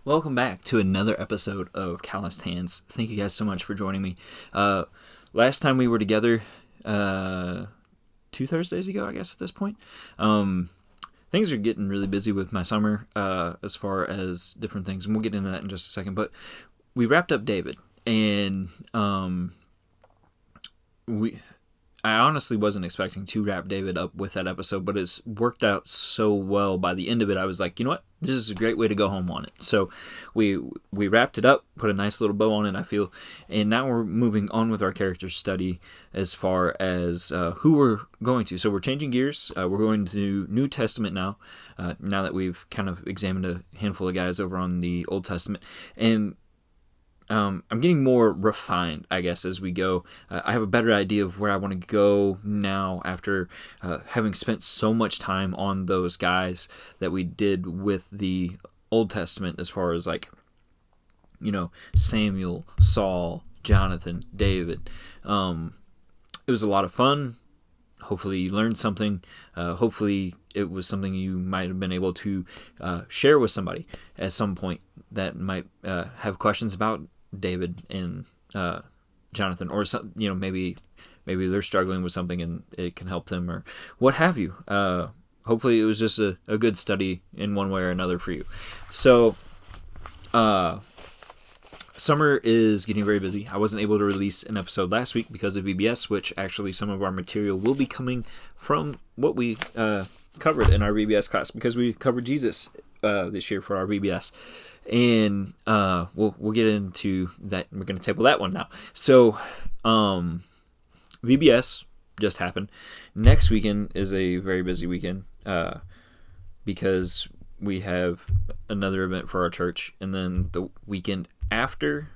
Welcome back to another episode of Calloused Hands. Thank you guys so much for joining me. Last time we were together, 2 Thursdays ago, I guess at this point. Things are getting really busy with my summer as far as different things, and we'll get into that in just a second. But we wrapped up David, and I honestly wasn't expecting to wrap David up with that episode, but it's worked out so well. By the end of it, I was like, you know what? This is a great way to go home on it. So we wrapped it up, put a nice little bow on it, I feel. And now we're moving on with our character study as far as who we're going to. So we're changing gears. We're going to New Testament now, now that we've kind of examined a handful of guys over on the Old Testament. And I'm getting more refined, I guess, as we go. I have a better idea of where I want to go now after having spent so much time on those guys that we did with the Old Testament, as far as Samuel, Saul, Jonathan, David. It was a lot of fun. Hopefully you learned something. Hopefully it was something you might have been able to share with somebody at some point that might have questions about David and Jonathan, or some, maybe they're struggling with something and it can help them, or what have you. Hopefully it was just a good study in one way or another for you. So summer is getting very busy. I wasn't able to release an episode last week because of VBS, which actually some of our material will be coming from what we covered in our VBS class, because we covered Jesus this year for our VBS. And we'll get into that. We're going to table that one now. So VBS just happened. Next weekend is a very busy weekend because we have another event for our church. And then the weekend after,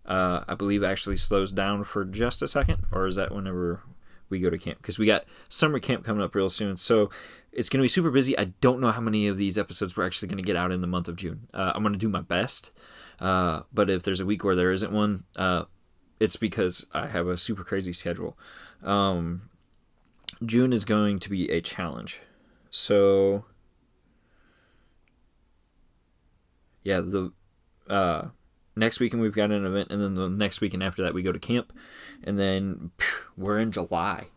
I believe, actually slows down for just a second. Or is that whenever we go to camp? Because we got summer camp coming up real soon. So it's going to be super busy. I don't know how many of these episodes we're actually going to get out in the month of June. I'm going to do my best. But if there's a week where there isn't one, it's because I have a super crazy schedule. June is going to be a challenge. So, yeah, the next weekend we've got an event, and then the next weekend after that we go to camp, and then we're in July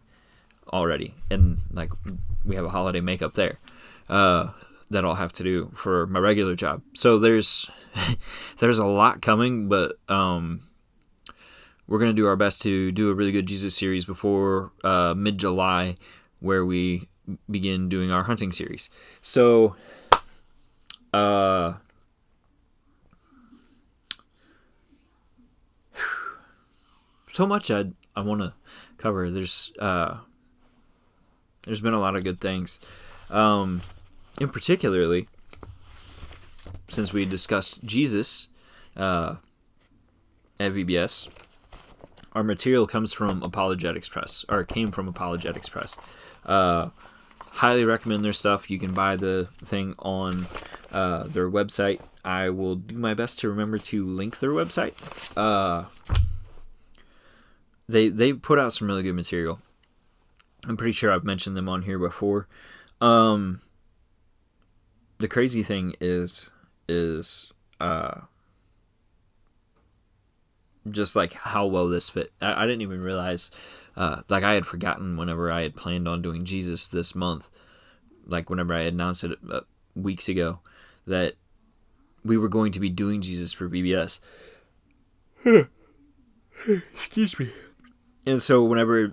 already, and we have a holiday makeup there that I'll have to do for my regular job. So there's a lot coming, but we're gonna do our best to do a really good Jesus series before mid-July, where we begin doing our hunting series. So so much I want to cover. There's been a lot of good things. In particularly, since we discussed Jesus at VBS, our material comes from Apologetics Press, or came from Apologetics Press. Highly recommend their stuff. You can buy the thing on their website. I will do my best to remember to link their website. They put out some really good material. I'm pretty sure I've mentioned them on here before. The crazy thing is just how well this fit. I didn't even realize, I had forgotten whenever I had planned on doing Jesus this month, whenever I had announced it weeks ago, that we were going to be doing Jesus for VBS. Excuse me. And so whenever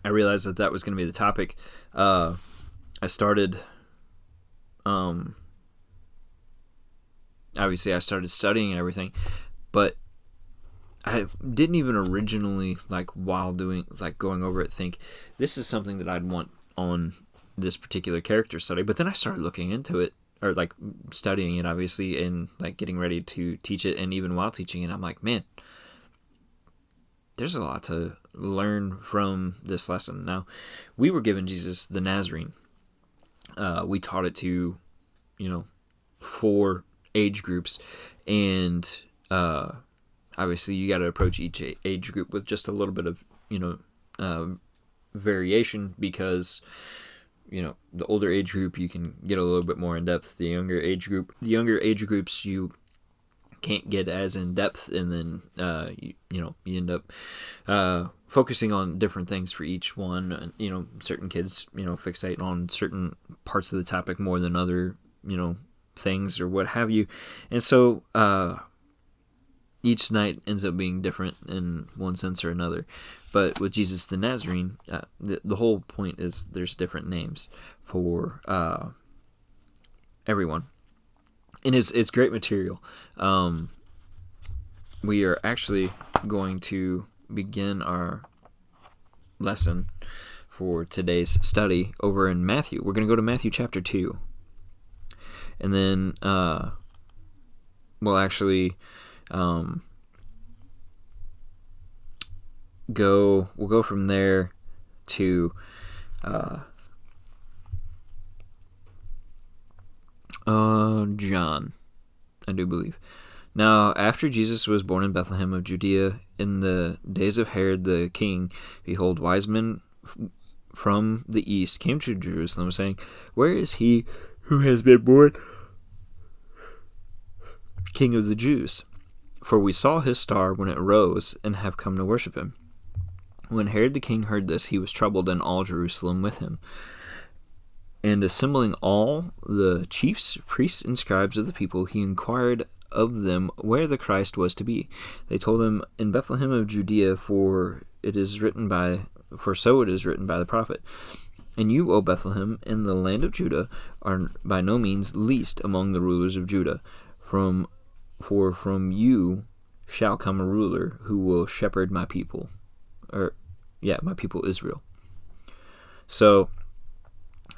I realized that was going to be the topic, I started, obviously I started studying and everything, but I didn't even originally, while doing, going over it, think this is something that I'd want on this particular character study. But then I started looking into it, or studying it, obviously, and getting ready to teach it. And even while teaching it, I'm like, man, there's a lot to learn from this lesson. Now, we were given Jesus the Nazarene. We taught it to, 4 age groups, and obviously you got to approach each age group with just a little bit of, variation, because the older age group, you can get a little bit more in depth. The younger age groups, you can't get as in depth, and then you end up focusing on different things for each one. Certain kids fixate on certain parts of the topic more than other things or what have you, and so each night ends up being different in one sense or another. But with Jesus the Nazarene, the whole point is there's different names for everyone. And it's great material. We are actually going to begin our lesson for today's study over in Matthew. We're going to go to Matthew chapter 2. And then we'll actually we'll go from there to John, I do believe. Now, after Jesus was born in Bethlehem of Judea, in the days of Herod the king, behold, wise men from the east came to Jerusalem, saying, "Where is he who has been born King of the Jews? For we saw his star when it rose, and have come to worship him." When Herod the king heard this, he was troubled, and all Jerusalem with him. And assembling all the chiefs, priests, and scribes of the people, he inquired of them where the Christ was to be. They told him, "In Bethlehem of Judea, for so it is written by the prophet. And you, O Bethlehem, in the land of Judah, are by no means least among the rulers of Judah. For from you shall come a ruler who will shepherd my people." My people Israel. So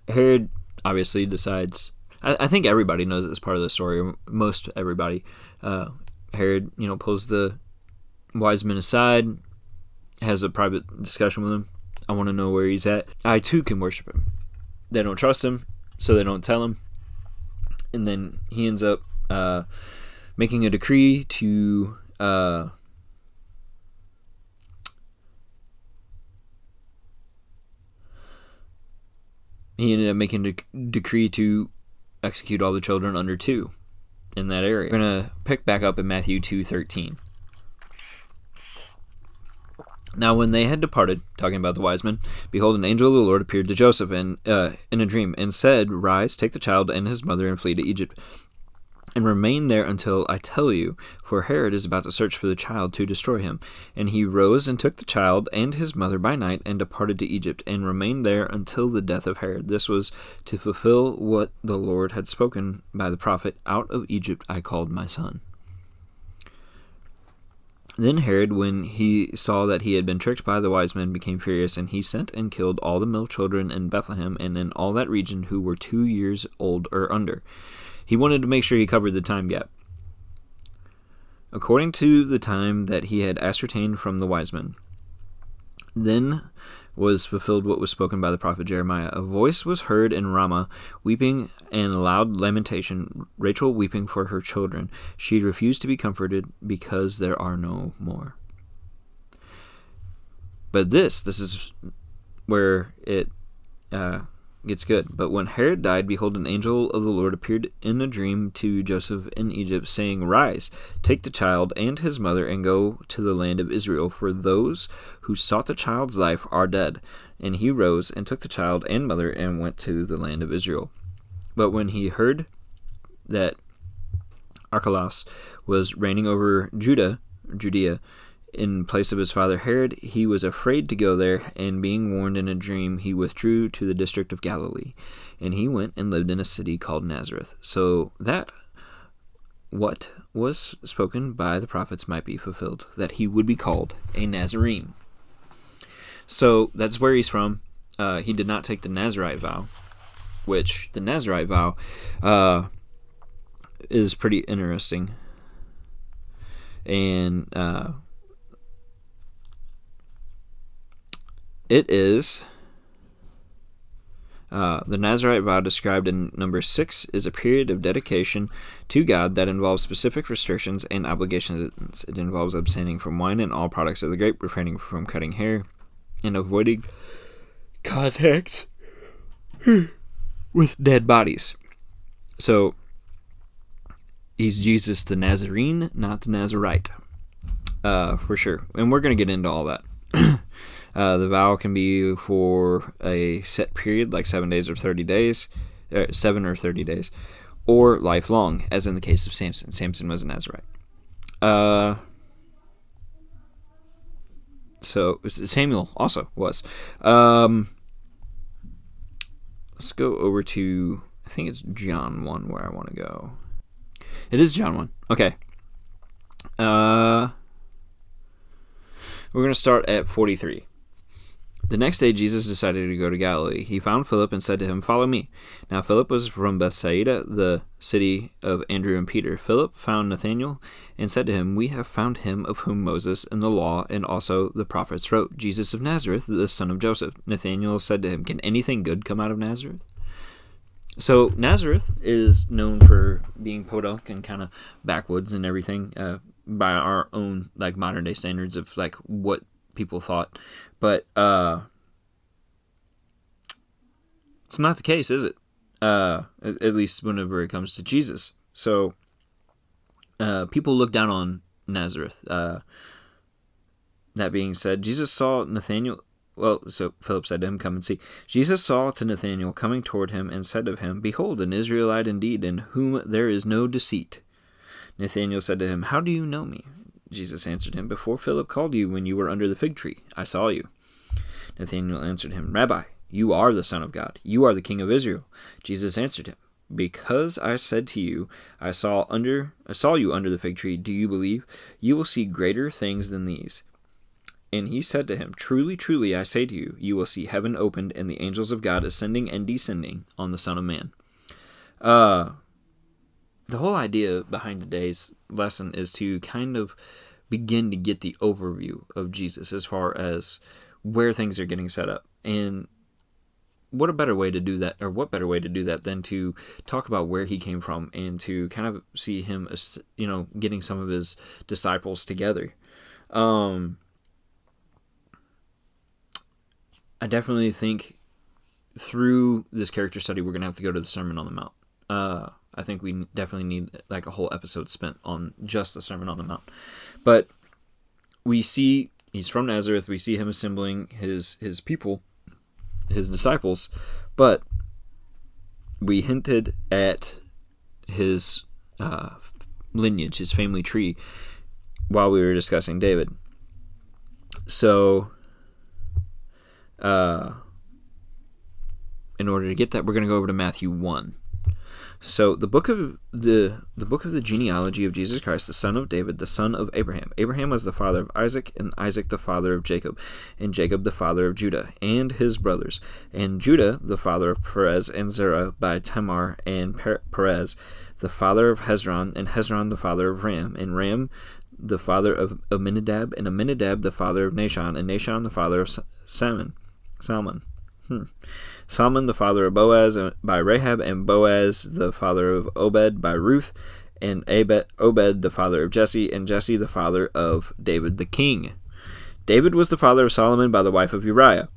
Herod obviously decides, I think everybody knows this part of the story, or most everybody. Herod, pulls the wise men aside, has a private discussion with them. I want to know where he's at. I too can worship him. They don't trust him, so they don't tell him. And then he ends up making a decree to decree to execute all the children under 2 in that area. We're going to pick back up in Matthew 2:13. Now when they had departed, talking about the wise men, behold, an angel of the Lord appeared to Joseph in a dream, and said, "Rise, take the child and his mother, and flee to Egypt, and remain there until I tell you, for Herod is about to search for the child to destroy him." And he rose and took the child and his mother by night, and departed to Egypt, and remained there until the death of Herod. This was to fulfill what the Lord had spoken by the prophet, "Out of Egypt I called my son." Then Herod, when he saw that he had been tricked by the wise men, became furious, and he sent and killed all the male children in Bethlehem and in all that region who were 2 years old or under. He wanted to make sure he covered the time gap, according to the time that he had ascertained from the wise men. Then was fulfilled what was spoken by the prophet Jeremiah. A voice was heard in Ramah, weeping and loud lamentation, Rachel weeping for her children. She refused to be comforted because there are no more. But this is where it gets good. But when Herod died, behold, an angel of the Lord appeared in a dream to Joseph in Egypt, saying, "Rise, take the child and his mother, and go to the land of Israel, for those who sought the child's life are dead." And he rose and took the child and mother, and went to the land of Israel. But when he heard that Archelaus was reigning over Judea, in place of his father Herod, he was afraid to go there, and being warned in a dream, he withdrew to the district of Galilee. And he went and lived in a city called Nazareth, so that what was spoken by the prophets might be fulfilled, that he would be called a Nazarene. So that's where he's from. He did not take the Nazirite vow, which the Nazirite vow is pretty interesting. And it is the Nazirite vow described in number 6 is a period of dedication to God that involves specific restrictions and obligations. It involves abstaining from wine and all products of the grape, refraining from cutting hair, and avoiding contact with dead bodies. So he's Jesus the Nazarene, not the Nazarite, for sure. And we're going to get into all that. The vow can be for a set period, like 7 days or 30 days, 7 or 30 days, or lifelong, as in the case of Samson. Samson was a Nazarite. So Samuel also was. Let's go over to, I think it's John 1 where I want to go. It is John 1. Okay. We're going to start at 43. The next day Jesus decided to go to Galilee. He found Philip and said to him, "Follow me." Now Philip was from Bethsaida, the city of Andrew and Peter. Philip found Nathanael and said to him, "We have found him of whom Moses and the law and also the prophets wrote, Jesus of Nazareth, the son of Joseph." Nathanael said to him, "Can anything good come out of Nazareth?" So Nazareth is known for being podunk and kind of backwoods and everything, by our own like modern day standards of like what people thought, but it's not the case, is it? At least whenever it comes to Jesus. So people look down on Nazareth. That being said, Jesus saw Nathanael. Well, so Philip said to him, "Come and see." Jesus saw to Nathanael coming toward him and said of him, "Behold, an Israelite indeed, in whom there is no deceit." Nathanael said to him, "How do you know me?" Jesus answered him, "Before Philip called you when you were under the fig tree, I saw you." Nathanael answered him, "Rabbi, you are the Son of God. You are the King of Israel." Jesus answered him, "Because I said to you, I saw you under the fig tree, do you believe? You will see greater things than these." And he said to him, "Truly, truly, I say to you, you will see heaven opened and the angels of God ascending and descending on the Son of Man." The whole idea behind today's lesson is to kind of begin to get the overview of Jesus as far as where things are getting set up. And what better way to do that than to talk about where he came from and to kind of see him as, getting some of his disciples together. I definitely think through this character study, we're going to have to go to the Sermon on the Mount. I think we definitely need like a whole episode spent on just the Sermon on the Mount. But we see he's from Nazareth. We see him assembling his people, his disciples. But we hinted at his lineage, his family tree, while we were discussing David. So, in order to get that, we're going to go over to Matthew 1. So the book of the genealogy of Jesus Christ, the son of David, the son of Abraham. Abraham was the father of Isaac, and Isaac the father of Jacob, and Jacob the father of Judah and his brothers, and Judah the father of Perez and Zerah by Tamar, and Perez the father of Hezron, and Hezron the father of Ram, and Ram the father of Amminadab, and Amminadab the father of Nahshon, and Nahshon the father of Salmon. Salmon the father of Boaz by Rahab, and Boaz the father of Obed by Ruth, and Obed the father of Jesse, and Jesse the father of David the king. David was the father of Solomon by the wife of Uriah,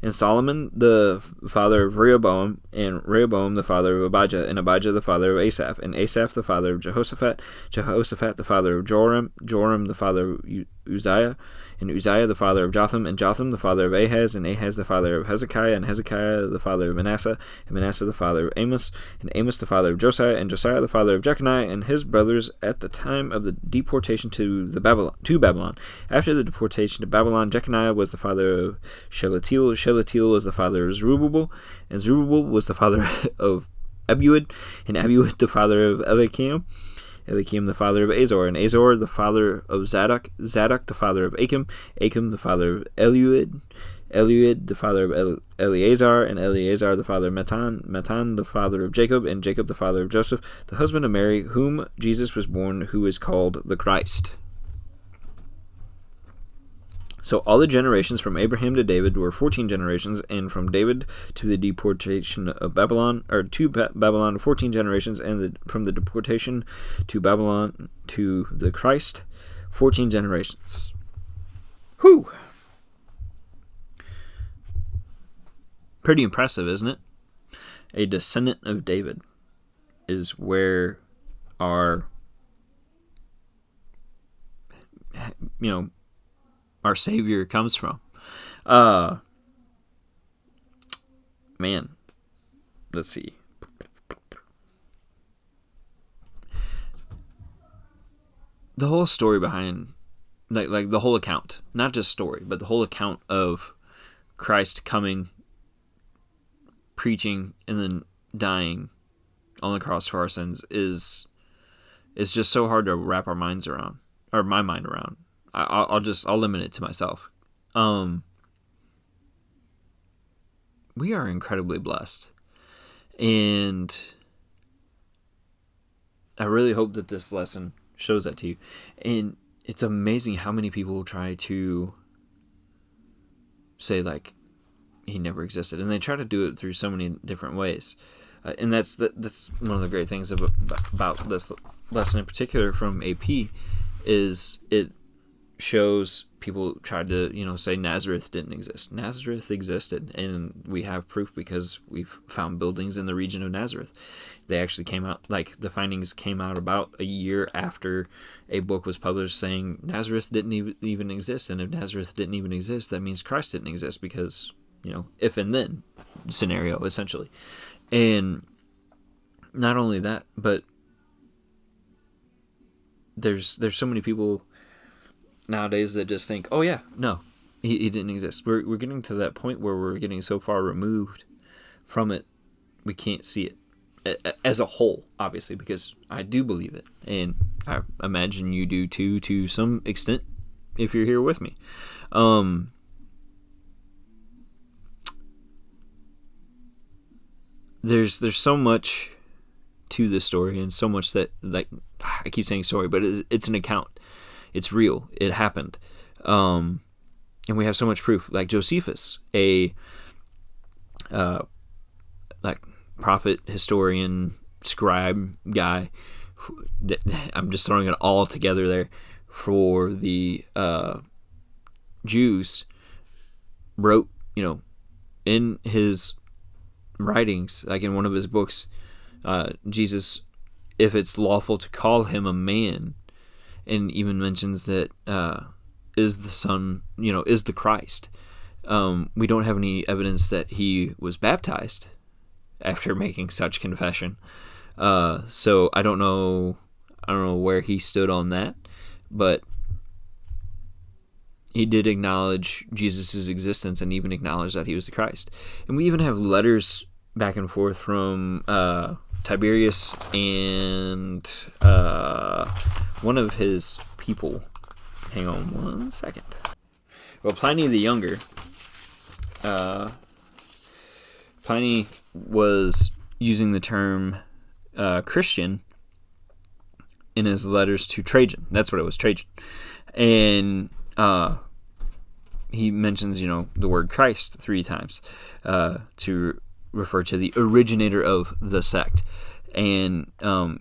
and Solomon the father of Rehoboam, and Rehoboam the father of Abijah, and Abijah the father of Asaph, and Asaph the father of Jehoshaphat, Jehoshaphat the father of Joram, Joram the father of Uzziah, and Uzziah the father of Jotham, and Jotham the father of Ahaz, and Ahaz the father of Hezekiah, and Hezekiah the father of Manasseh, and Manasseh the father of Amos, and Amos the father of Josiah, and Josiah the father of Jeconiah, and his brothers at the time of the deportation to Babylon. After the deportation to Babylon, Jeconiah was the father of Shealtiel, Shealtiel was the father of Zerubbabel, and Zerubbabel was the father of Abiud, and Abiud the father of Eliakim, Eliakim the father of Azor, and Azor the father of Zadok, Zadok the father of Achim, Achim the father of Eliud, Eliud the father of Eleazar, and Eleazar the father of Matan, Matan the father of Jacob, and Jacob the father of Joseph, the husband of Mary, whom Jesus was born, who is called the Christ. So all the generations from Abraham to David were 14 generations, and from David to the deportation of Babylon, or to Babylon, 14 generations, and from the deportation to Babylon to the Christ, 14 generations. Whew! Pretty impressive, isn't it? a descendant of David is where our, our Savior comes from. Man, let's see. The whole story behind, like the whole account, not just story, but the whole account of Christ coming, preaching, and then dying on the cross for our sins is just so hard to wrap our minds around, or my mind around. I'll limit it to myself. We are incredibly blessed, and I really hope that this lesson shows that to you. And it's amazing how many people try to say, like, he never existed, and they try to do it through so many different ways. And that's one of the great things about this lesson in particular from AP, is it shows people tried to say Nazareth didn't exist. Nazareth existed, and we have proof because we've found buildings in the region of Nazareth. They actually came out, like the findings came out about a year after a book was published saying Nazareth didn't even exist, and if Nazareth didn't even exist, that means Christ didn't exist, because if and then scenario essentially. And not only that, but there's so many people nowadays that just think, oh yeah, no, he didn't exist. We're getting to that point where we're getting so far removed from it, we can't see it as a whole, obviously, because I do believe it, and I imagine you do too, to some extent, if you're here with me. There's so much to this story, and so much that, like, I keep saying story, but it's an account. It's real. It happened. And we have so much proof. Like Josephus, a like prophet, historian, scribe guy. I'm just throwing it all together there for the Jews. Wrote, in his writings, like in one of his books, Jesus, if it's lawful to call him a man, and even mentions that is the Son, is the Christ. We don't have any evidence that he was baptized after making such confession. So I don't know where he stood on that, but he did acknowledge Jesus' existence and even acknowledge that he was the Christ. And we even have letters back and forth from Tiberius and one of his people. Hang on one second. Well, Pliny the Younger. Pliny was using the term Christian in his letters to Trajan. That's what it was, Trajan. And he mentions, the word Christ 3 times to refer to the originator of the sect. And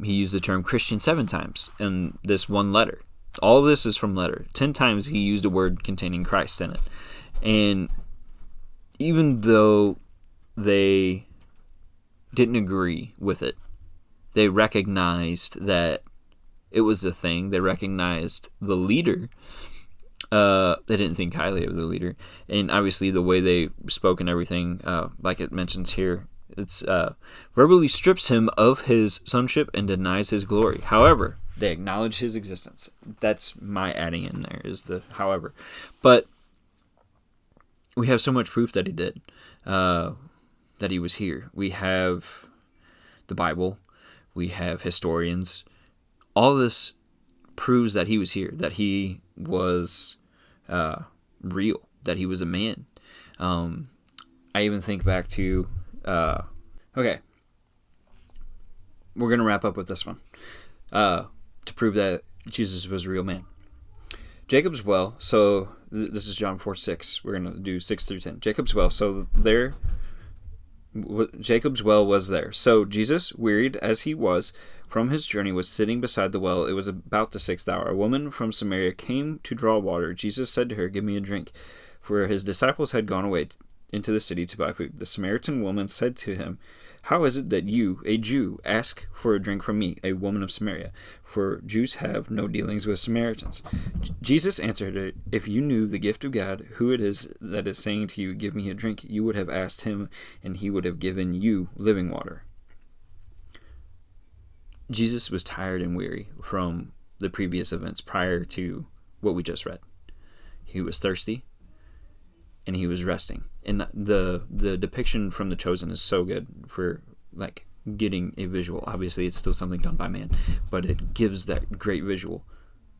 he used the term Christian 7 times in this one letter. All this is from letter. 10 times he used a word containing Christ in it. And even though they didn't agree with it, they recognized that it was a thing. They recognized the leader. They didn't think highly of the leader. And obviously the way they spoke and everything, like it mentions here, it's verbally strips him of his sonship and denies his glory. However, they acknowledge his existence. That's my adding in there, is the however. But we have so much proof that he did, that he was here. We have the Bible. We have historians. All this proves that he was here, that he was real, that he was a man. I even think back to... okay. We're going to wrap up with this one. To prove that Jesus was a real man. Jacob's well, so this is John 4:6. We're going to do 6 through 10. Jacob's well, so there... Jacob's well was there. So Jesus, wearied as he was from his journey, was sitting beside the well. It was about the 6th hour. A woman from Samaria came to draw water. Jesus said to her, "Give me a drink," for his disciples had gone away into the city to buy food. The Samaritan woman said to him, How is it that you, a Jew, ask for a drink from me, a woman of Samaria? For Jews have no dealings with Samaritans. Jesus answered her, if you knew the gift of God, who it is that is saying to you, give me a drink, you would have asked him, and he would have given you living water. Jesus was tired and weary from the previous events prior to what we just read. He was thirsty, and he was resting. And the depiction from The Chosen is so good for like getting a visual. Obviously, it's still something done by man, but it gives that great visual.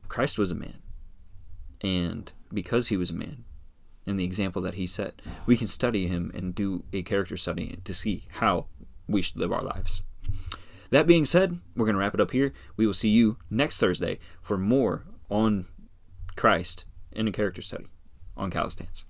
Christ was a man, and because he was a man, and the example that he set, we can study him and do a character study to see how we should live our lives. That being said, we're going to wrap it up here. We will see you next Thursday for more on Christ in a character study on Calloused.